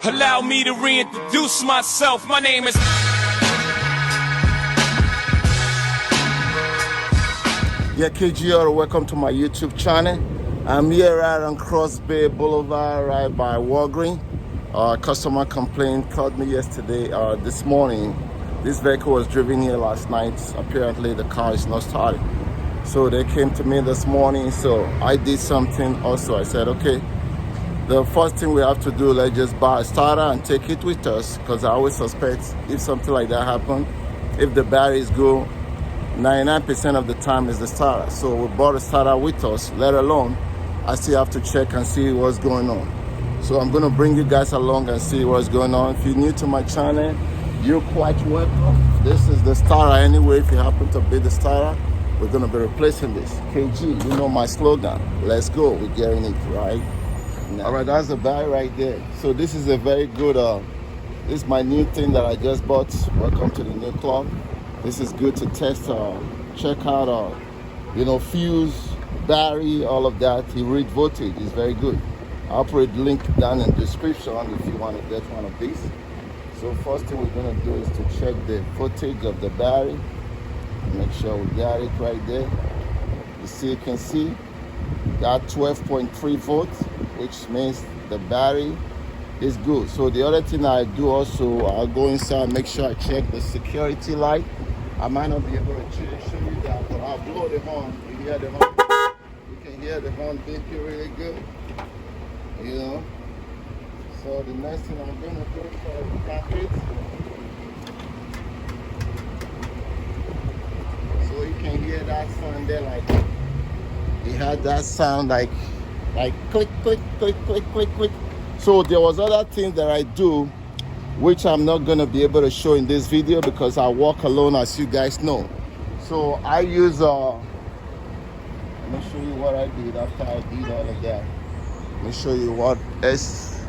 Allow me to reintroduce myself. My name is... Yeah, KGR, welcome to my YouTube channel. I'm here right on Cross Bay Boulevard, right by Walgreens. Customer complaint called me yesterday, this morning. This vehicle was driven here last night. Apparently the car is not started. So they came to me this morning, so I did something also. I said, okay, the first thing we have to do, let's just buy a starter and take it with us, because I always suspect if something like that happens, if the batteries go, 99% of the time is the starter. So we bought a starter with us, let alone I still have to check and see what's going on. So I'm gonna bring you guys along and see what's going on. If you're new to my channel, you're quite welcome. This is the starter anyway. If you happen to be the starter, we're gonna be replacing this. KG, you know my slogan, let's go, we're getting it right now. All right, that's the battery right there. So this is a very good, this is my new thing that I just bought. Welcome to the new club. This is good to test, check out, fuse, battery, all of that. He read voltage, is very good. I'll put a link down in the description if you want to get one of these. So first thing we're going to do is to check the voltage of the battery. Make sure we got it right there. You can see that 12.3 volts, which means the battery is good. So the other thing I do also, I'll go inside, make sure I check the security light. I might not be able to show you that, but I'll blow the horn. You hear the horn? You can hear the horn beeping really good. So the next thing I'm going to do is the packet. So you can hear that sound there, like it had that sound like click, click, click, click, click, click. So there was other things that I do, which I'm not going to be able to show in this video because I work alone, as you guys know. So I use, let me show you what I did after I did all of that. Let me show you what else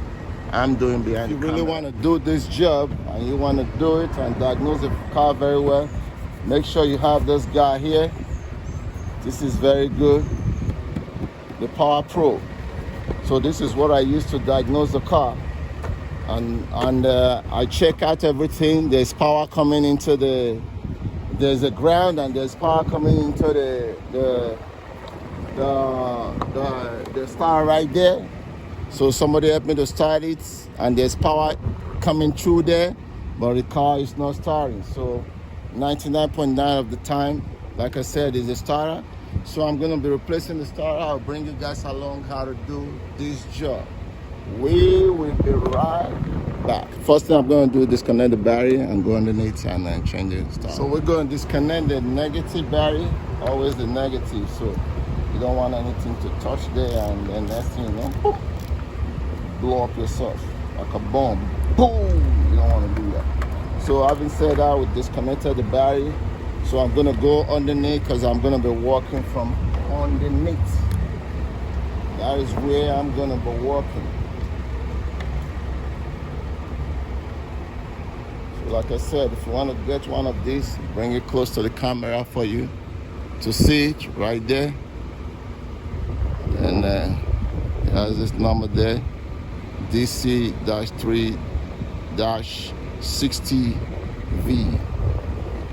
I'm doing behind the camera. If you really want to do this job and you want to do it and diagnose the car very well, make sure you have this guy here. This is very good, the Power Pro. So this is what I use to diagnose the car. And I check out everything. There's power coming into there's a ground, and there's power coming into the star right there. So somebody helped me to start it, and there's power coming through there, but the car is not starting. So 99.9 of the time, like I said, is a starter. So I'm gonna be replacing the starter. I'll bring you guys along how to do this job. We will be right back. First thing I'm going to do is disconnect the battery and go underneath and then change the starter. So we're going to disconnect the negative battery, always the negative. So you don't want anything to touch there, and then next thing you know, boom, blow up yourself like a bomb. Boom! You don't want to do that. So having said that, we disconnected the battery. So I'm going to go underneath because I'm going to be walking from underneath. That is where I'm going to be walking. Like I said, if you want to get one of these, bring it close to the camera for you to see it right there. And it has this number there, DC-3-60V.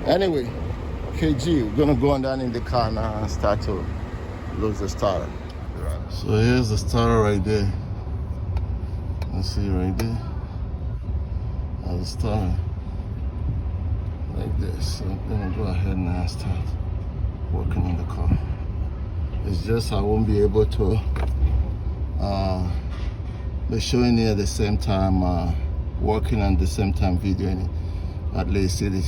Anyway, KG, we're gonna go on down in the car now and start to lose the starter. So here's the starter right there. You see right there. That's the starter. Like this. So I'm gonna go ahead and start working on the car. It's just I won't be able to be showing it at the same time, working on the same time videoing it. At least see the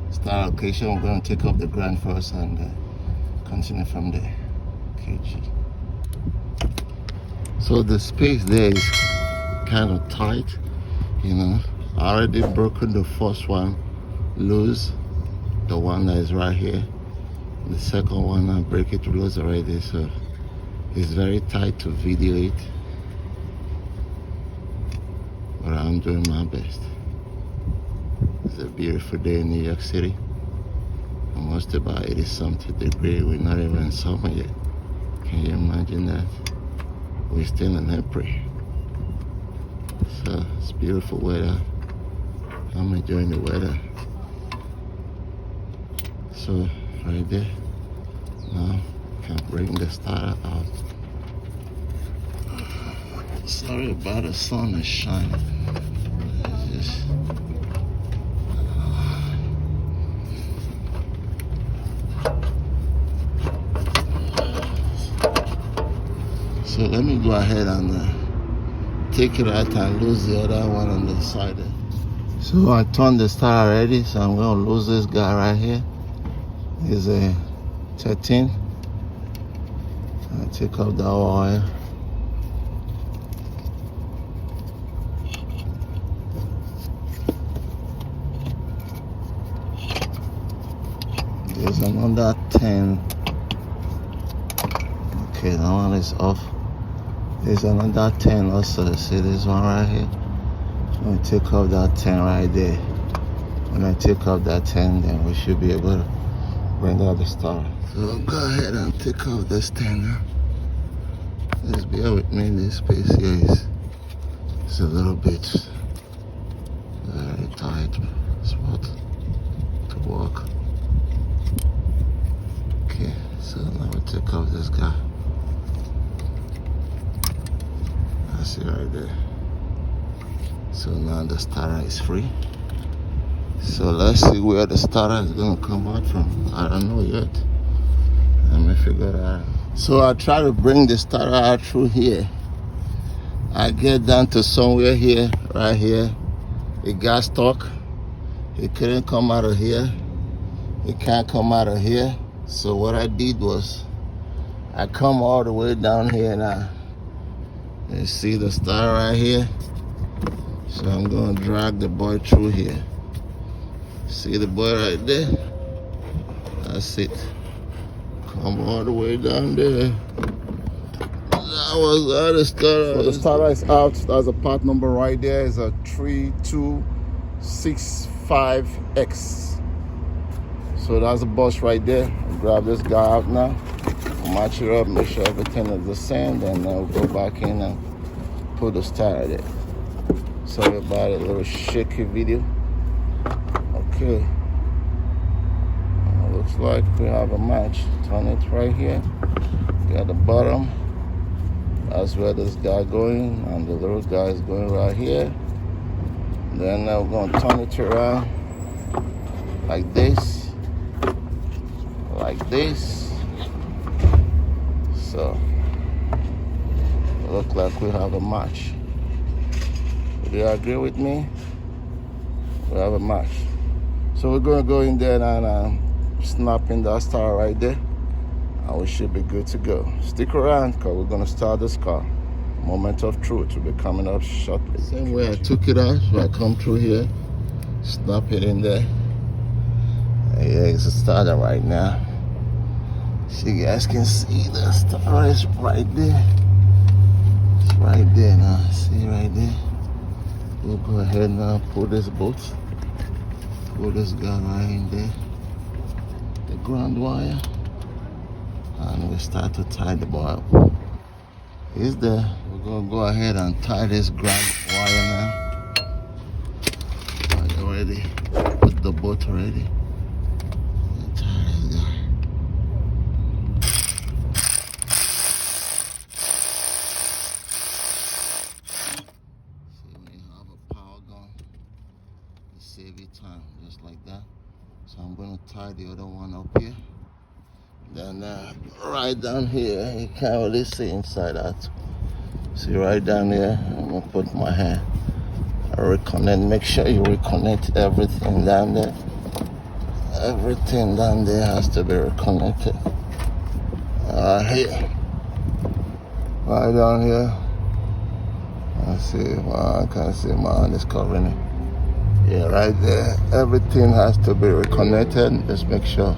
start location. I'm gonna take off the ground first and continue from there. KG. So the space there is kind of tight, I already broken the first one loose, the one that is right here. The second one I break it loose already, so it's very tight to video it, but I'm doing my best. It's a beautiful day in New York City. Almost about 80-something degrees. We're not even in summer yet. Can you imagine that? We're still in April. So it's beautiful weather. I'm enjoying the weather. So right there, now can bring the starter out. Sorry about the sun is shining. It's just so let me go ahead and take it out and lose the other one on the side there. So I turned the starter already, so I'm going to lose this guy right here. He's a 13. I'll take off the wire. There's another 10. Okay, that one is off. There's another 10 also. See this one right here? I'm going to take off that 10 right there. When I take off that 10, then we should be able to bring out the star. So I'll go ahead and take off this 10 now. Just bear with me, this space here is a little bit very tight spot to walk. Okay, so now we take off this guy. I see right there. So now the starter is free. So let's see where the starter is going to come out from. I don't know yet. Let me figure that out. So I try to bring the starter out through here. I get down to somewhere here, right here. It got stuck. It couldn't come out of here. It can't come out of here. So what I did was I come all the way down here now. You see the starter right here? So I'm going to drag the boy through here. See the boy right there? That's it. Come all the way down there. That was the starter. So the starter is out. That's the part number right there. It's a 3265X. So that's the bus right there. I'll grab this guy out now. Match it up, make sure everything is the same, then I'll go back in and put the starter there. Sorry about it, a little shaky video. Okay. Looks like we have a match. Turn it right here. Got the bottom. That's where this guy going, and the little guy is going right here. Then now we're going to turn it around like this. Like this. So, it looks like we have a match. Do you agree with me? We have a match. So we're going to go in there and snap in that star right there, and we should be good to go. Stick around, because we're going to start this car. Moment of truth will be coming up shortly. Same way I took it out, so I come through here, snap it in there. Yeah, it's a starter right now. So you guys can see the star is right there. It's right there now. See right there. We'll go ahead now, pull this bolt. Pull this guy right in there. The ground wire. And we start to tie the boy up. He's there. We're going to go ahead and tie this ground wire now. Already. Put the bolt already. Save you time, just like that. So I'm going to tie the other one up here. Then right down here, you can't really see inside out. See right down here, I'm going to put my hand. I reconnect, make sure you reconnect everything down there. Everything down there has to be reconnected. Here. Right down here. I see, I can't see, my hand is covering it. Yeah, right there. Everything has to be reconnected. Just make sure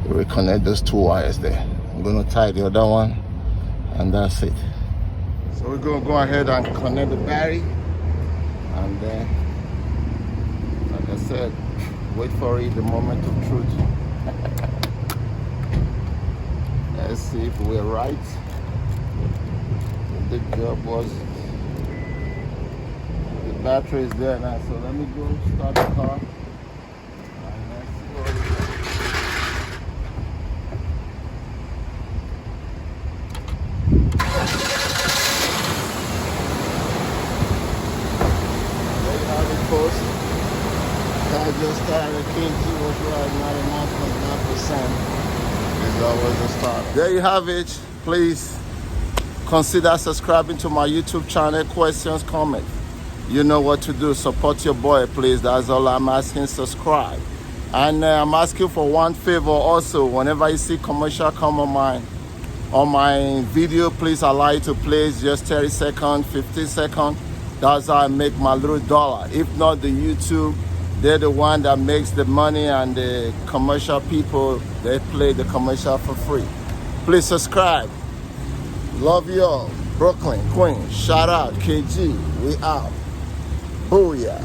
you reconnect those two wires there. I'm going to tie the other one, and that's it. So we're going to go ahead and connect the battery. And then, like I said, wait for it, the moment of truth. Let's see if we're right. The job was battery is there now, so let me go start the car. And let's go. There you have it, folks. I just started. KG was right, 99.9%. Is always a start. There you have it. Please consider subscribing to my YouTube channel. Questions, comments, you know what to do. Support your boy, please. That's all I'm asking. Subscribe. And I'm asking for one favor also. Whenever you see commercial come on my video, please allow it to play just 30 seconds, 15 seconds. That's how I make my little dollar. If not, the YouTube, they're the one that makes the money, and the commercial people, they play the commercial for free. Please subscribe. Love you all. Brooklyn, Queens. Shout out. KG. We out. Booyah.